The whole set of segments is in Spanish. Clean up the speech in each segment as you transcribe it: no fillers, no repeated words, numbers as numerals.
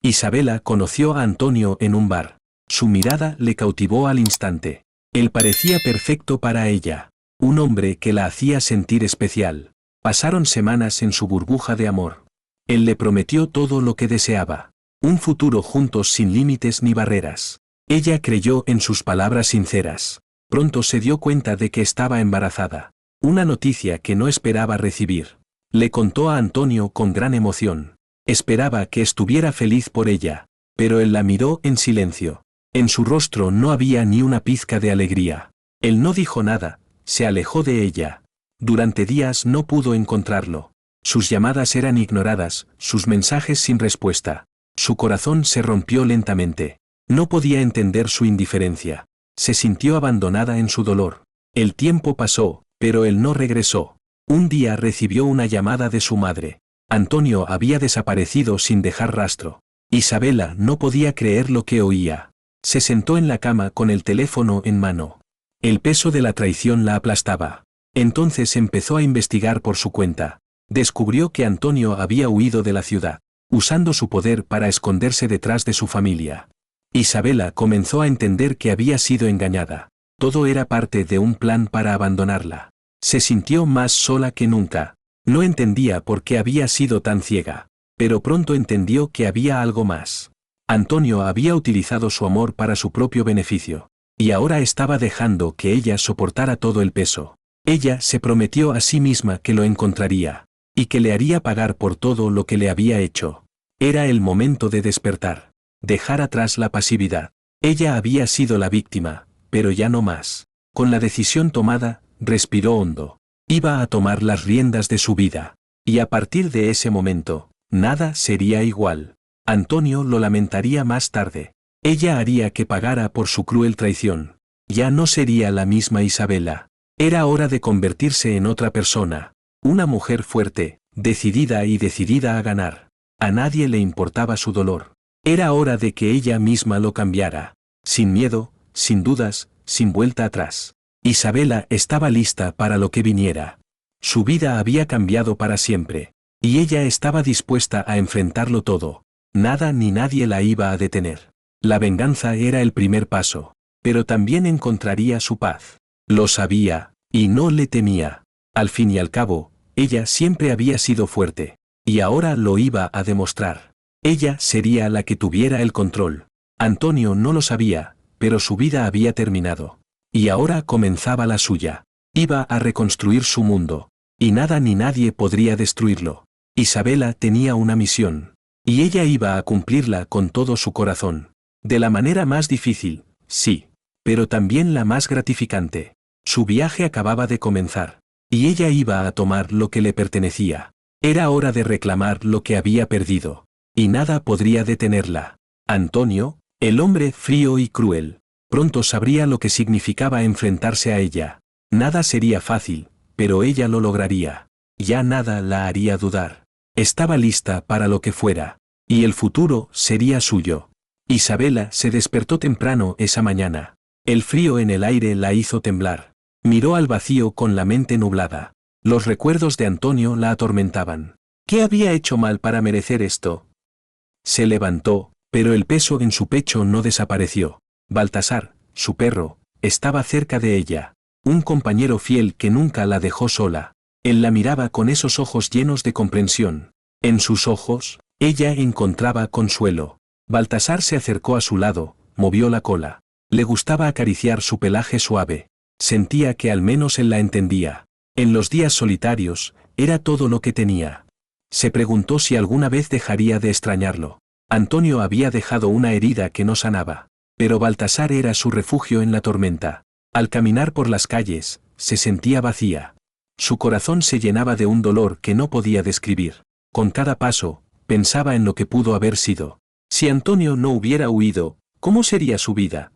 Isabela conoció a Antonio en un bar. Su mirada le cautivó al instante. Él parecía perfecto para ella. Un hombre que la hacía sentir especial. Pasaron semanas en su burbuja de amor. Él le prometió todo lo que deseaba. Un futuro juntos sin límites ni barreras. Ella creyó en sus palabras sinceras. Pronto se dio cuenta de que estaba embarazada. Una noticia que no esperaba recibir. Le contó a Antonio con gran emoción. Esperaba que estuviera feliz por ella, pero él la miró en silencio. En su rostro no había ni una pizca de alegría. Él no dijo nada, se alejó de ella. Durante días no pudo encontrarlo. Sus llamadas eran ignoradas, sus mensajes sin respuesta. Su corazón se rompió lentamente. No podía entender su indiferencia. Se sintió abandonada en su dolor. El tiempo pasó, pero él no regresó. Un día recibió una llamada de su madre. Antonio había desaparecido sin dejar rastro. Isabela no podía creer lo que oía. Se sentó en la cama con el teléfono en mano. El peso de la traición la aplastaba. Entonces empezó a investigar por su cuenta. Descubrió que Antonio había huido de la ciudad, usando su poder para esconderse detrás de su familia. Isabela comenzó a entender que había sido engañada. Todo era parte de un plan para abandonarla. Se sintió más sola que nunca. No entendía por qué había sido tan ciega. Pero pronto entendió que había algo más. Antonio había utilizado su amor para su propio beneficio. Y ahora estaba dejando que ella soportara todo el peso. Ella se prometió a sí misma que lo encontraría. Y que le haría pagar por todo lo que le había hecho. Era el momento de despertar. Dejar atrás la pasividad. Ella había sido la víctima, pero ya no más. Con la decisión tomada, respiró hondo. Iba a tomar las riendas de su vida. Y a partir de ese momento, nada sería igual. Antonio lo lamentaría más tarde. Ella haría que pagara por su cruel traición. Ya no sería la misma Isabela. Era hora de convertirse en otra persona. Una mujer fuerte, decidida a ganar. A nadie le importaba su dolor. Era hora de que ella misma lo cambiara. Sin miedo, sin dudas, sin vuelta atrás. Isabela estaba lista para lo que viniera. Su vida había cambiado para siempre. Y ella estaba dispuesta a enfrentarlo todo. Nada ni nadie la iba a detener. La venganza era el primer paso. Pero también encontraría su paz. Lo sabía, y no le temía. Al fin y al cabo, ella siempre había sido fuerte. Y ahora lo iba a demostrar. Ella sería la que tuviera el control. Antonio no lo sabía, pero su vida había terminado. Y ahora comenzaba la suya. Iba a reconstruir su mundo. Y nada ni nadie podría destruirlo. Isabela tenía una misión. Y ella iba a cumplirla con todo su corazón. De la manera más difícil, sí. Pero también la más gratificante. Su viaje acababa de comenzar. Y ella iba a tomar lo que le pertenecía. Era hora de reclamar lo que había perdido. Y nada podría detenerla. Antonio, el hombre frío y cruel, pronto sabría lo que significaba enfrentarse a ella. Nada sería fácil, pero ella lo lograría. Ya nada la haría dudar. Estaba lista para lo que fuera. Y el futuro sería suyo. Isabela se despertó temprano esa mañana. El frío en el aire la hizo temblar. Miró al vacío con la mente nublada. Los recuerdos de Antonio la atormentaban. ¿Qué había hecho mal para merecer esto? Se levantó, pero el peso en su pecho no desapareció. Baltasar, su perro, estaba cerca de ella. Un compañero fiel que nunca la dejó sola. Él la miraba con esos ojos llenos de comprensión. En sus ojos, ella encontraba consuelo. Baltasar se acercó a su lado, movió la cola. Le gustaba acariciar su pelaje suave. Sentía que al menos él la entendía. En los días solitarios, era todo lo que tenía. Se preguntó si alguna vez dejaría de extrañarlo. Antonio había dejado una herida que no sanaba. Pero Baltasar era su refugio en la tormenta. Al caminar por las calles, se sentía vacía. Su corazón se llenaba de un dolor que no podía describir. Con cada paso, pensaba en lo que pudo haber sido. Si Antonio no hubiera huido, ¿cómo sería su vida?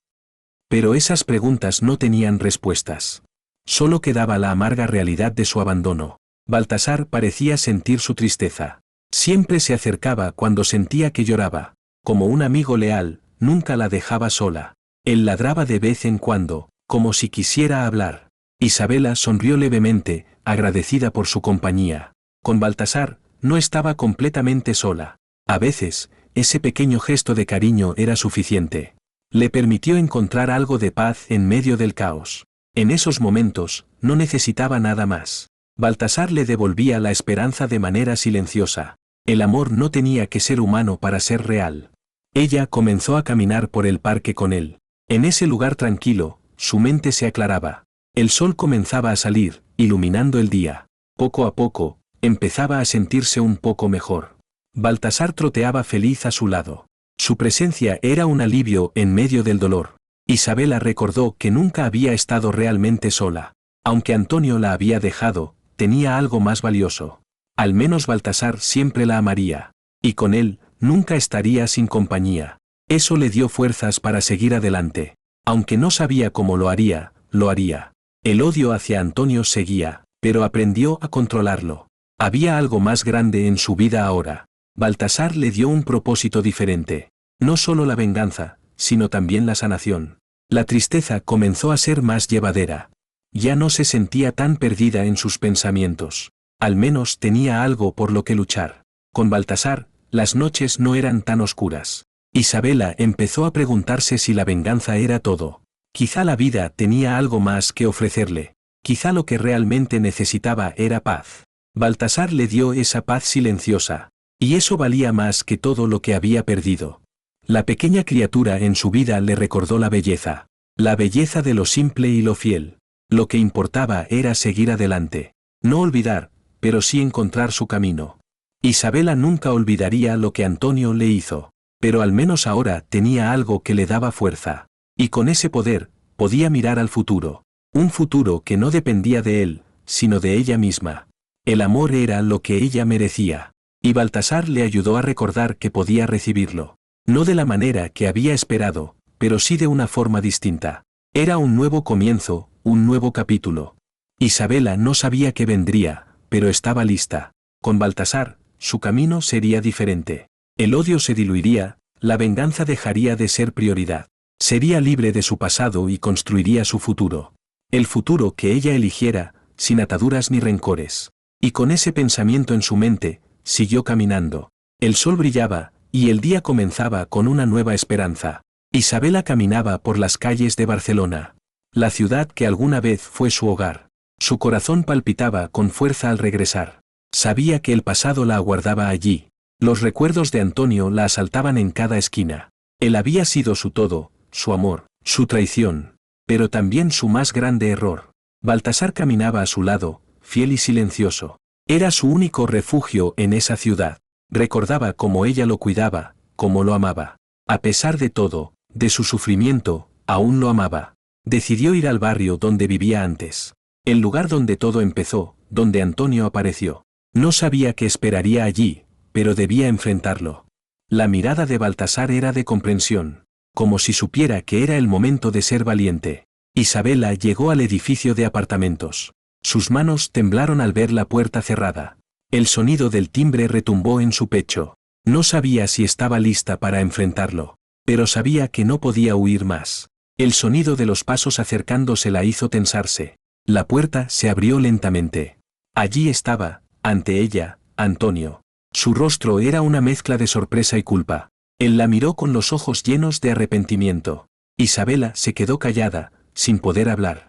Pero esas preguntas no tenían respuestas. Solo quedaba la amarga realidad de su abandono. Baltasar parecía sentir su tristeza. Siempre se acercaba cuando sentía que lloraba. Como un amigo leal, nunca la dejaba sola. Él ladraba de vez en cuando, como si quisiera hablar. Isabela sonrió levemente, agradecida por su compañía. Con Baltasar, no estaba completamente sola. A veces, Ese pequeño gesto de cariño era suficiente. Le permitió encontrar algo de paz en medio del caos. En esos momentos, no necesitaba nada más. Baltasar le devolvía la esperanza de manera silenciosa. El amor no tenía que ser humano para ser real. Ella comenzó a caminar por el parque con él. En ese lugar tranquilo, su mente se aclaraba. El sol comenzaba a salir, iluminando el día. Poco a poco, empezaba a sentirse un poco mejor. Baltasar troteaba feliz a su lado. Su presencia era un alivio en medio del dolor. Isabela recordó que nunca había estado realmente sola. Aunque Antonio la había dejado, tenía algo más valioso. Al menos Baltasar siempre la amaría. Y con él, nunca estaría sin compañía. Eso le dio fuerzas para seguir adelante. Aunque no sabía cómo lo haría, lo haría. El odio hacia Antonio seguía, pero aprendió a controlarlo. Había algo más grande en su vida ahora. Baltasar le dio un propósito diferente. No solo la venganza, sino también la sanación. La tristeza comenzó a ser más llevadera. Ya no se sentía tan perdida en sus pensamientos. Al menos tenía algo por lo que luchar. Con Baltasar, las noches no eran tan oscuras. Isabela empezó a preguntarse si la venganza era todo. Quizá la vida tenía algo más que ofrecerle. Quizá lo que realmente necesitaba era paz. Baltasar le dio esa paz silenciosa. Y eso valía más que todo lo que había perdido. La pequeña criatura en su vida le recordó la belleza de lo simple y lo fiel. Lo que importaba era seguir adelante. No olvidar, pero sí encontrar su camino. Isabela nunca olvidaría lo que Antonio le hizo, pero al menos ahora tenía algo que le daba fuerza. Y con ese poder, podía mirar al futuro. Un futuro que no dependía de él, sino de ella misma. El amor era lo que ella merecía. Y Baltasar le ayudó a recordar que podía recibirlo. No de la manera que había esperado, pero sí de una forma distinta. Era un nuevo comienzo, un nuevo capítulo. Isabela no sabía qué vendría, pero estaba lista. Con Baltasar, su camino sería diferente. El odio se diluiría, la venganza dejaría de ser prioridad. Sería libre de su pasado y construiría su futuro. El futuro que ella eligiera, sin ataduras ni rencores. Y con ese pensamiento en su mente, siguió caminando. El sol brillaba, y el día comenzaba con una nueva esperanza. Isabela caminaba por las calles de Barcelona. La ciudad que alguna vez fue su hogar. Su corazón palpitaba con fuerza al regresar. Sabía que el pasado la aguardaba allí. Los recuerdos de Antonio la asaltaban en cada esquina. Él había sido su todo, su amor, su traición, pero también su más grande error. Baltasar caminaba a su lado, fiel y silencioso. Era su único refugio en esa ciudad. Recordaba cómo ella lo cuidaba, cómo lo amaba. A pesar de todo, de su sufrimiento, aún lo amaba. Decidió ir al barrio donde vivía antes. El lugar donde todo empezó, donde Antonio apareció. No sabía qué esperaría allí, pero debía enfrentarlo. La mirada de Baltasar era de comprensión, como si supiera que era el momento de ser valiente. Isabela llegó al edificio de apartamentos. Sus manos temblaron al ver la puerta cerrada. El sonido del timbre retumbó en su pecho. No sabía si estaba lista para enfrentarlo, pero sabía que no podía huir más. El sonido de los pasos acercándose la hizo tensarse. La puerta se abrió lentamente. Allí estaba, ante ella, Antonio. Su rostro era una mezcla de sorpresa y culpa. Él la miró con los ojos llenos de arrepentimiento. Isabela se quedó callada, sin poder hablar.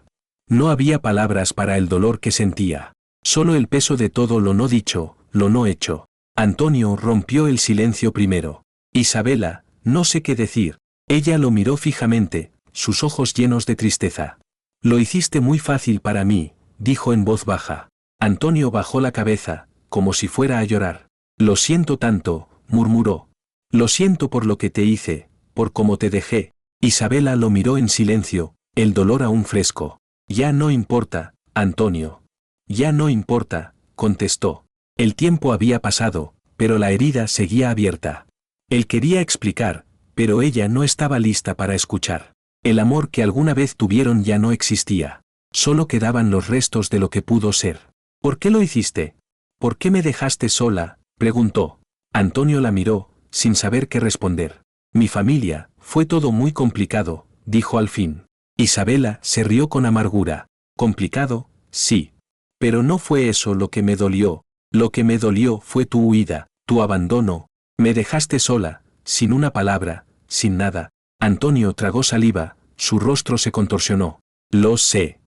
No había palabras para el dolor que sentía. Solo el peso de todo lo no dicho, lo no hecho. Antonio rompió el silencio primero. Isabela, no sé qué decir. Ella lo miró fijamente, sus ojos llenos de tristeza. Lo hiciste muy fácil para mí, dijo en voz baja. Antonio bajó la cabeza, como si fuera a llorar. Lo siento tanto, murmuró. Lo siento por lo que te hice, por cómo te dejé. Isabela lo miró en silencio, el dolor aún fresco. Ya no importa, Antonio. Ya no importa, contestó. El tiempo había pasado, pero la herida seguía abierta. Él quería explicar, pero ella no estaba lista para escuchar. El amor que alguna vez tuvieron ya no existía. Solo quedaban los restos de lo que pudo ser. ¿Por qué lo hiciste? ¿Por qué me dejaste sola?, preguntó. Antonio la miró, sin saber qué responder. Mi familia, fue todo muy complicado, dijo al fin. Isabela se rió con amargura. ¿Complicado? Sí. Pero no fue eso lo que me dolió. Lo que me dolió fue tu huida, tu abandono. Me dejaste sola, sin una palabra, sin nada. Antonio tragó saliva, su rostro se contorsionó. Lo sé.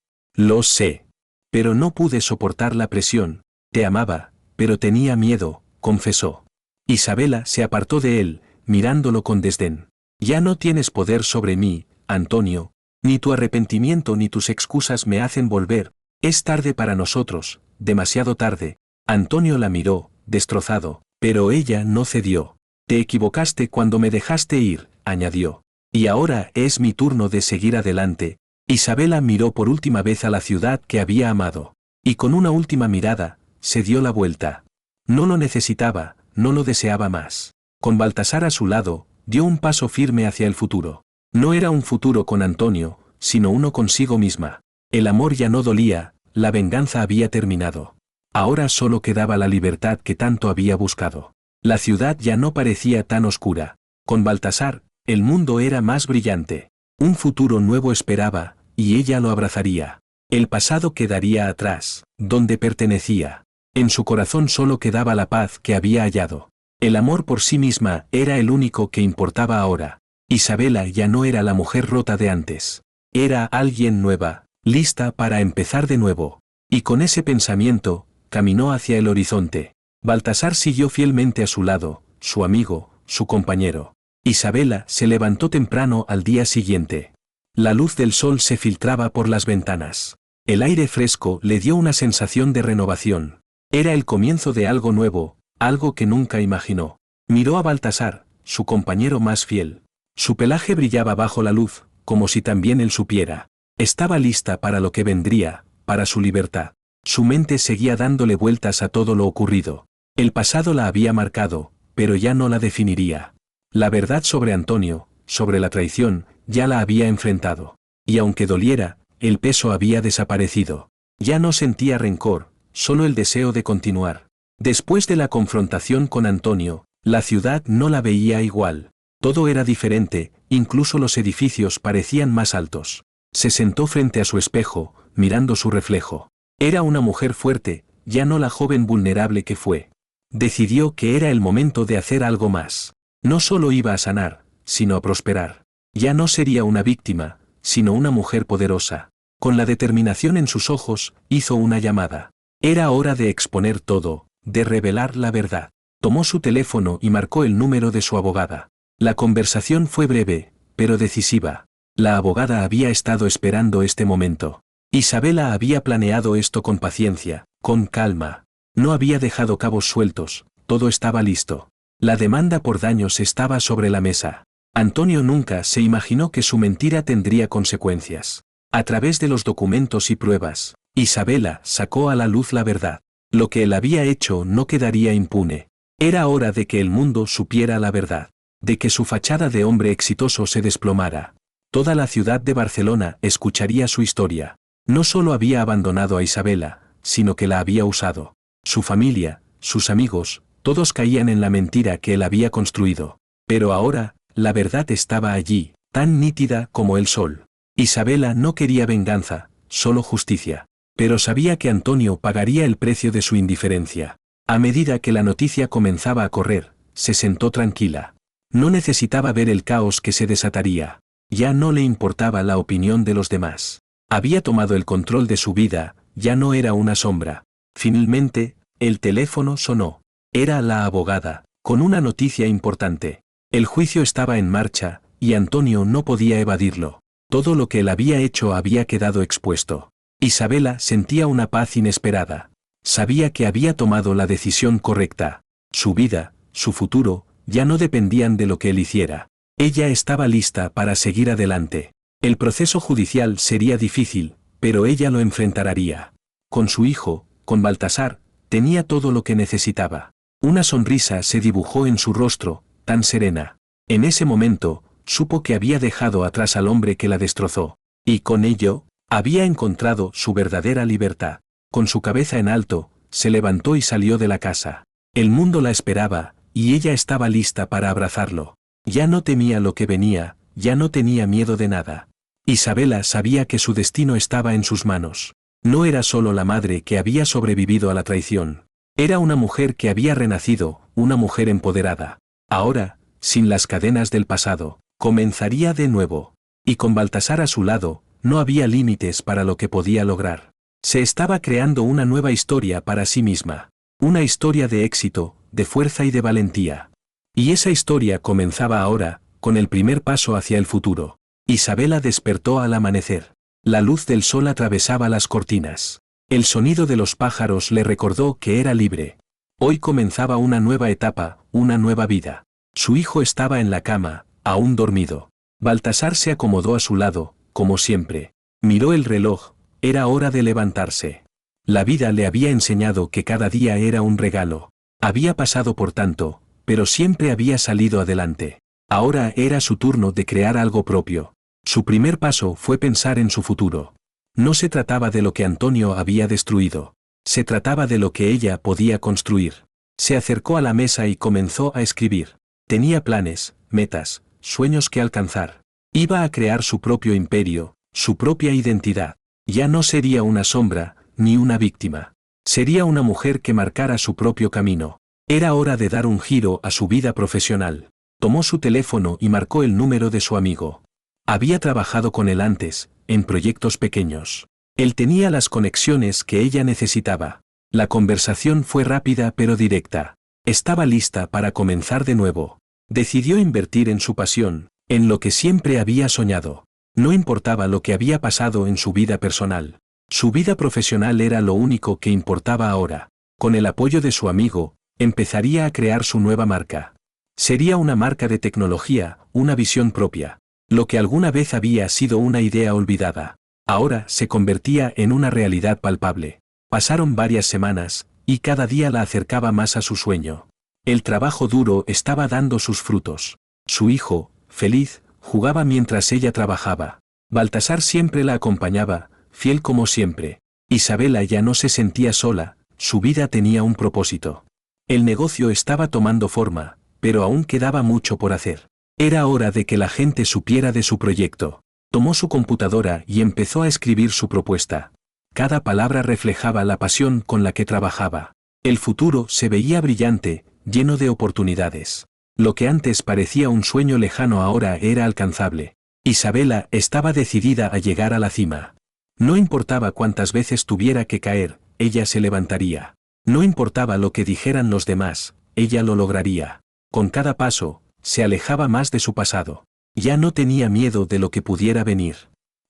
Pero no pude soportar la presión. Te amaba, pero tenía miedo, confesó. Isabela se apartó de él, mirándolo con desdén. Ya no tienes poder sobre mí, Antonio. Ni tu arrepentimiento ni tus excusas me hacen volver. Es tarde para nosotros, demasiado tarde. Antonio la miró, destrozado, pero ella no cedió. Te equivocaste cuando me dejaste ir, añadió. Y ahora es mi turno de seguir adelante. Isabela miró por última vez a la ciudad que había amado. Y con una última mirada, se dio la vuelta. No lo necesitaba, no lo deseaba más. Con Baltasar a su lado, dio un paso firme hacia el futuro. No era un futuro con Antonio, sino uno consigo misma. El amor ya no dolía, la venganza había terminado. Ahora solo quedaba la libertad que tanto había buscado. La ciudad ya no parecía tan oscura. Con Baltasar, el mundo era más brillante. Un futuro nuevo esperaba, y ella lo abrazaría. El pasado quedaría atrás, donde pertenecía. En su corazón solo quedaba la paz que había hallado. El amor por sí misma era el único que importaba ahora. Isabela ya no era la mujer rota de antes. Era alguien nueva, lista para empezar de nuevo. Y con ese pensamiento, caminó hacia el horizonte. Baltasar siguió fielmente a su lado, su amigo, su compañero. Isabela se levantó temprano al día siguiente. La luz del sol se filtraba por las ventanas. El aire fresco le dio una sensación de renovación. Era el comienzo de algo nuevo, algo que nunca imaginó. Miró a Baltasar, su compañero más fiel. Su pelaje brillaba bajo la luz, como si también él supiera. Estaba lista para lo que vendría, para su libertad. Su mente seguía dándole vueltas a todo lo ocurrido. El pasado la había marcado, pero ya no la definiría. La verdad sobre Antonio, sobre la traición, ya la había enfrentado. Y aunque doliera, el peso había desaparecido. Ya no sentía rencor, solo el deseo de continuar. Después de la confrontación con Antonio, la ciudad no la veía igual. Todo era diferente, incluso los edificios parecían más altos. Se sentó frente a su espejo, mirando su reflejo. Era una mujer fuerte, ya no la joven vulnerable que fue. Decidió que era el momento de hacer algo más. No solo iba a sanar, sino a prosperar. Ya no sería una víctima, sino una mujer poderosa. Con la determinación en sus ojos, hizo una llamada. Era hora de exponer todo, de revelar la verdad. Tomó su teléfono y marcó el número de su abogada. La conversación fue breve, pero decisiva. La abogada había estado esperando este momento. Isabela había planeado esto con paciencia, con calma. No había dejado cabos sueltos, todo estaba listo. La demanda por daños estaba sobre la mesa. Antonio nunca se imaginó que su mentira tendría consecuencias. A través de los documentos y pruebas, Isabela sacó a la luz la verdad. Lo que él había hecho no quedaría impune. Era hora de que el mundo supiera la verdad. De que su fachada de hombre exitoso se desplomara. Toda la ciudad de Barcelona escucharía su historia. No solo había abandonado a Isabela, sino que la había usado. Su familia, sus amigos, todos caían en la mentira que él había construido. Pero ahora, la verdad estaba allí, tan nítida como el sol. Isabela no quería venganza, solo justicia. Pero sabía que Antonio pagaría el precio de su indiferencia. A medida que la noticia comenzaba a correr, se sentó tranquila. No necesitaba ver el caos que se desataría. Ya no le importaba la opinión de los demás. Había tomado el control de su vida, ya no era una sombra. Finalmente, el teléfono sonó. Era la abogada, con una noticia importante. El juicio estaba en marcha, y Antonio no podía evadirlo. Todo lo que él había hecho había quedado expuesto. Isabela sentía una paz inesperada. Sabía que había tomado la decisión correcta. Su vida, su futuro, ya no dependían de lo que él hiciera. Ella estaba lista para seguir adelante. El proceso judicial sería difícil, pero ella lo enfrentaría. Con su hijo, con Baltasar, tenía todo lo que necesitaba. Una sonrisa se dibujó en su rostro, tan serena. En ese momento, supo que había dejado atrás al hombre que la destrozó. Y con ello, había encontrado su verdadera libertad. Con su cabeza en alto, se levantó y salió de la casa. El mundo la esperaba, y ella estaba lista para abrazarlo. Ya no temía lo que venía, ya no tenía miedo de nada. Isabela sabía que su destino estaba en sus manos. No era solo la madre que había sobrevivido a la traición. Era una mujer que había renacido, una mujer empoderada. Ahora, sin las cadenas del pasado, comenzaría de nuevo. Y con Baltasar a su lado, no había límites para lo que podía lograr. Se estaba creando una nueva historia para sí misma. Una historia de éxito, de fuerza y de valentía. Y esa historia comenzaba ahora, con el primer paso hacia el futuro. Isabela despertó al amanecer. La luz del sol atravesaba las cortinas. El sonido de los pájaros le recordó que era libre. Hoy comenzaba una nueva etapa, una nueva vida. Su hijo estaba en la cama, aún dormido. Baltasar se acomodó a su lado, como siempre. Miró el reloj, era hora de levantarse. La vida le había enseñado que cada día era un regalo. Había pasado por tanto, pero siempre había salido adelante. Ahora era su turno de crear algo propio. Su primer paso fue pensar en su futuro. No se trataba de lo que Antonio había destruido. Se trataba de lo que ella podía construir. Se acercó a la mesa y comenzó a escribir. Tenía planes, metas, sueños que alcanzar. Iba a crear su propio imperio, su propia identidad. Ya no sería una sombra, ni una víctima. Sería una mujer que marcara su propio camino. Era hora de dar un giro a su vida profesional. Tomó su teléfono y marcó el número de su amigo. Había trabajado con él antes, en proyectos pequeños. Él tenía las conexiones que ella necesitaba. La conversación fue rápida pero directa. Estaba lista para comenzar de nuevo. Decidió invertir en su pasión, en lo que siempre había soñado. No importaba lo que había pasado en su vida personal. Su vida profesional era lo único que importaba ahora. Con el apoyo de su amigo, empezaría a crear su nueva marca. Sería una marca de tecnología, una visión propia. Lo que alguna vez había sido una idea olvidada, ahora se convertía en una realidad palpable. Pasaron varias semanas, y cada día la acercaba más a su sueño. El trabajo duro estaba dando sus frutos. Su hijo, feliz, jugaba mientras ella trabajaba. Baltasar siempre la acompañaba, fiel como siempre. Isabela ya no se sentía sola, su vida tenía un propósito. El negocio estaba tomando forma, pero aún quedaba mucho por hacer. Era hora de que la gente supiera de su proyecto. Tomó su computadora y empezó a escribir su propuesta. Cada palabra reflejaba la pasión con la que trabajaba. El futuro se veía brillante, lleno de oportunidades. Lo que antes parecía un sueño lejano ahora era alcanzable. Isabela estaba decidida a llegar a la cima. No importaba cuántas veces tuviera que caer, ella se levantaría. No importaba lo que dijeran los demás, ella lo lograría. Con cada paso, se alejaba más de su pasado. Ya no tenía miedo de lo que pudiera venir.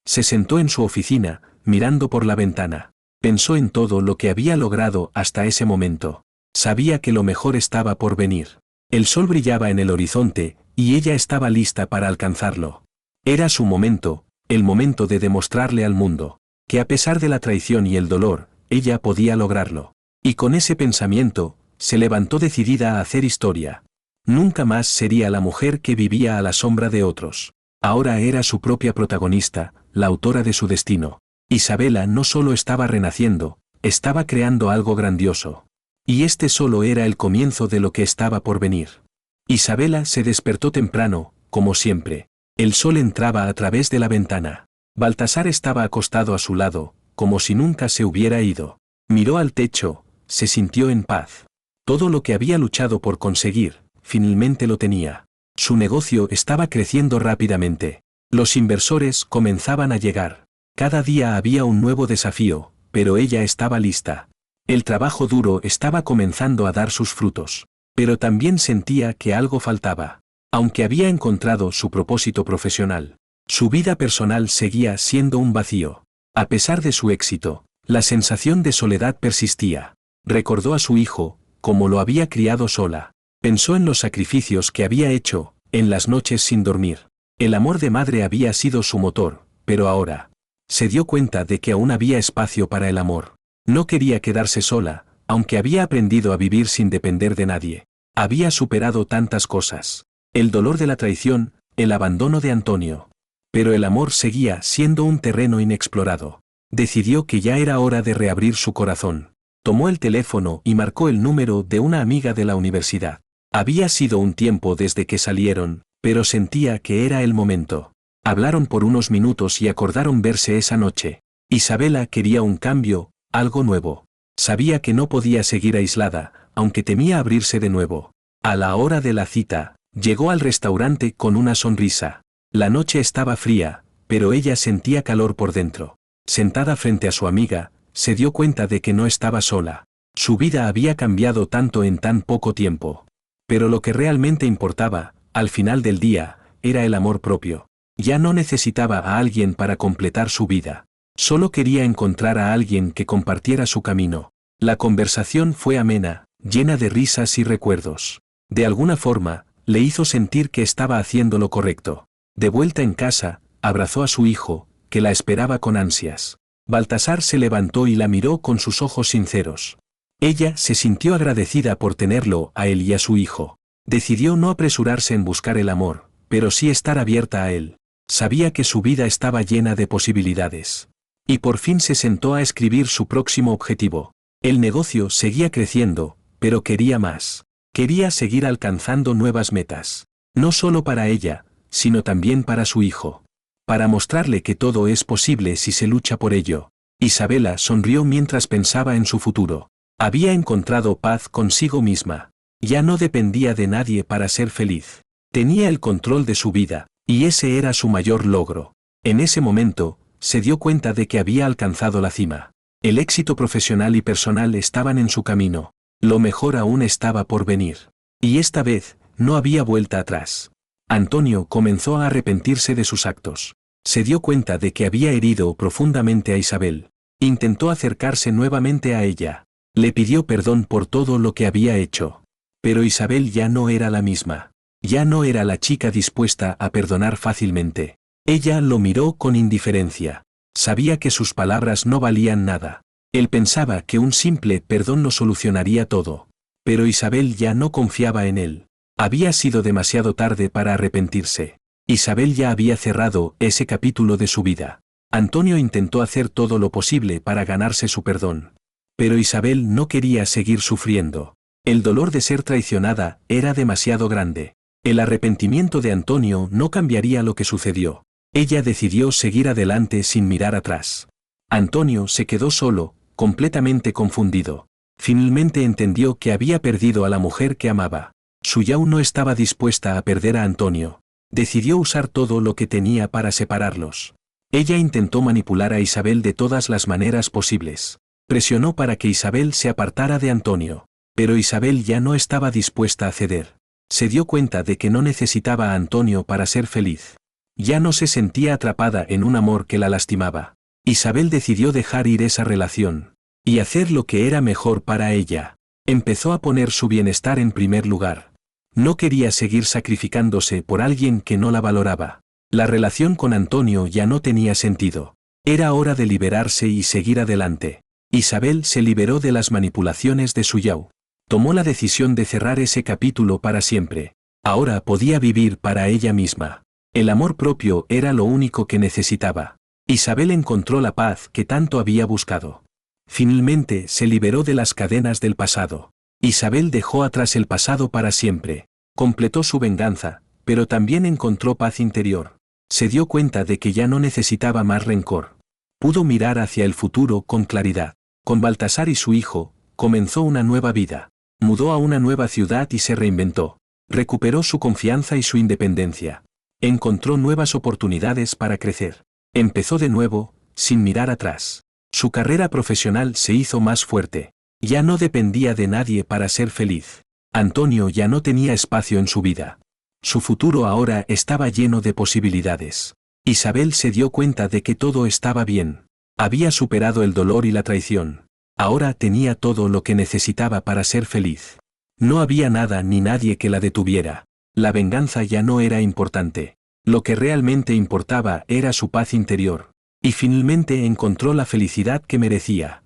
Se sentó en su oficina, mirando por la ventana. Pensó en todo lo que había logrado hasta ese momento. Sabía que lo mejor estaba por venir. El sol brillaba en el horizonte, y ella estaba lista para alcanzarlo. Era su momento, el momento de demostrarle al mundo, que a pesar de la traición y el dolor, ella podía lograrlo. Y con ese pensamiento, se levantó decidida a hacer historia. Nunca más sería la mujer que vivía a la sombra de otros. Ahora era su propia protagonista, la autora de su destino. Isabela no solo estaba renaciendo, estaba creando algo grandioso. Y este solo era el comienzo de lo que estaba por venir. Isabela se despertó temprano, como siempre. El sol entraba a través de la ventana. Baltasar estaba acostado a su lado, como si nunca se hubiera ido. Miró al techo, se sintió en paz. Todo lo que había luchado por conseguir, finalmente lo tenía. Su negocio estaba creciendo rápidamente. Los inversores comenzaban a llegar. Cada día había un nuevo desafío, pero ella estaba lista. El trabajo duro estaba comenzando a dar sus frutos. Pero también sentía que algo faltaba. Aunque había encontrado su propósito profesional, su vida personal seguía siendo un vacío. A pesar de su éxito, la sensación de soledad persistía. Recordó a su hijo, como lo había criado sola. Pensó en los sacrificios que había hecho, en las noches sin dormir. El amor de madre había sido su motor, pero ahora se dio cuenta de que aún había espacio para el amor. No quería quedarse sola, aunque había aprendido a vivir sin depender de nadie. Había superado tantas cosas. El dolor de la traición, el abandono de Antonio. Pero el amor seguía siendo un terreno inexplorado. Decidió que ya era hora de reabrir su corazón. Tomó el teléfono y marcó el número de una amiga de la universidad. Había sido un tiempo desde que salieron, pero sentía que era el momento. Hablaron por unos minutos y acordaron verse esa noche. Isabela quería un cambio, algo nuevo. Sabía que no podía seguir aislada, aunque temía abrirse de nuevo. A la hora de la cita, Llegó al restaurante con una sonrisa. La noche estaba fría, pero ella sentía calor por dentro. Sentada frente a su amiga, se dio cuenta de que no estaba sola. Su vida había cambiado tanto en tan poco tiempo. Pero lo que realmente importaba, al final del día, era el amor propio. Ya no necesitaba a alguien para completar su vida. Solo quería encontrar a alguien que compartiera su camino. La conversación fue amena, llena de risas y recuerdos. De alguna forma, le hizo sentir que estaba haciendo lo correcto. De vuelta en casa, abrazó a su hijo, que la esperaba con ansias. Baltasar se levantó y la miró con sus ojos sinceros. Ella se sintió agradecida por tenerlo a él y a su hijo. Decidió no apresurarse en buscar el amor, pero sí estar abierta a él. Sabía que su vida estaba llena de posibilidades. Y por fin se sentó a escribir su próximo objetivo. El negocio seguía creciendo, pero quería más. Quería seguir alcanzando nuevas metas. No solo para ella, sino también para su hijo. Para mostrarle que todo es posible si se lucha por ello. Isabela sonrió mientras pensaba en su futuro. Había encontrado paz consigo misma. Ya no dependía de nadie para ser feliz. Tenía el control de su vida, y ese era su mayor logro. En ese momento, se dio cuenta de que había alcanzado la cima. El éxito profesional y personal estaban en su camino. Lo mejor aún estaba por venir. Y esta vez, no había vuelta atrás. Antonio comenzó a arrepentirse de sus actos. Se dio cuenta de que había herido profundamente a Isabel. Intentó acercarse nuevamente a ella. Le pidió perdón por todo lo que había hecho. Pero Isabel ya no era la misma. Ya no era la chica dispuesta a perdonar fácilmente. Ella lo miró con indiferencia. Sabía que sus palabras no valían nada. Él pensaba que un simple perdón lo solucionaría todo. Pero Isabel ya no confiaba en él. Había sido demasiado tarde para arrepentirse. Isabel ya había cerrado ese capítulo de su vida. Antonio intentó hacer todo lo posible para ganarse su perdón. Pero Isabel no quería seguir sufriendo. El dolor de ser traicionada era demasiado grande. El arrepentimiento de Antonio no cambiaría lo que sucedió. Ella decidió seguir adelante sin mirar atrás. Antonio se quedó solo, completamente confundido. Finalmente entendió que había perdido a la mujer que amaba. Suyao no estaba dispuesta a perder a Antonio. Decidió usar todo lo que tenía para separarlos. Ella intentó manipular a Isabel de todas las maneras posibles. Presionó para que Isabel se apartara de Antonio. Pero Isabel ya no estaba dispuesta a ceder. Se dio cuenta de que no necesitaba a Antonio para ser feliz. Ya no se sentía atrapada en un amor que la lastimaba. Isabel decidió dejar ir esa relación. Y hacer lo que era mejor para ella. Empezó a poner su bienestar en primer lugar. No quería seguir sacrificándose por alguien que no la valoraba. La relación con Antonio ya no tenía sentido. Era hora de liberarse y seguir adelante. Isabel se liberó de las manipulaciones de Suyao. Tomó la decisión de cerrar ese capítulo para siempre. Ahora podía vivir para ella misma. El amor propio era lo único que necesitaba. Isabel encontró la paz que tanto había buscado. Finalmente se liberó de las cadenas del pasado. Isabel dejó atrás el pasado para siempre. Completó su venganza, pero también encontró paz interior. Se dio cuenta de que ya no necesitaba más rencor. Pudo mirar hacia el futuro con claridad. Con Baltasar y su hijo, comenzó una nueva vida. Mudó a una nueva ciudad y se reinventó. Recuperó su confianza y su independencia. Encontró nuevas oportunidades para crecer. Empezó de nuevo, sin mirar atrás. Su carrera profesional se hizo más fuerte. Ya no dependía de nadie para ser feliz. Antonio ya no tenía espacio en su vida. Su futuro ahora estaba lleno de posibilidades. Isabel se dio cuenta de que todo estaba bien. Había superado el dolor y la traición. Ahora tenía todo lo que necesitaba para ser feliz. No había nada ni nadie que la detuviera. La venganza ya no era importante. Lo que realmente importaba era su paz interior. Y finalmente encontró la felicidad que merecía.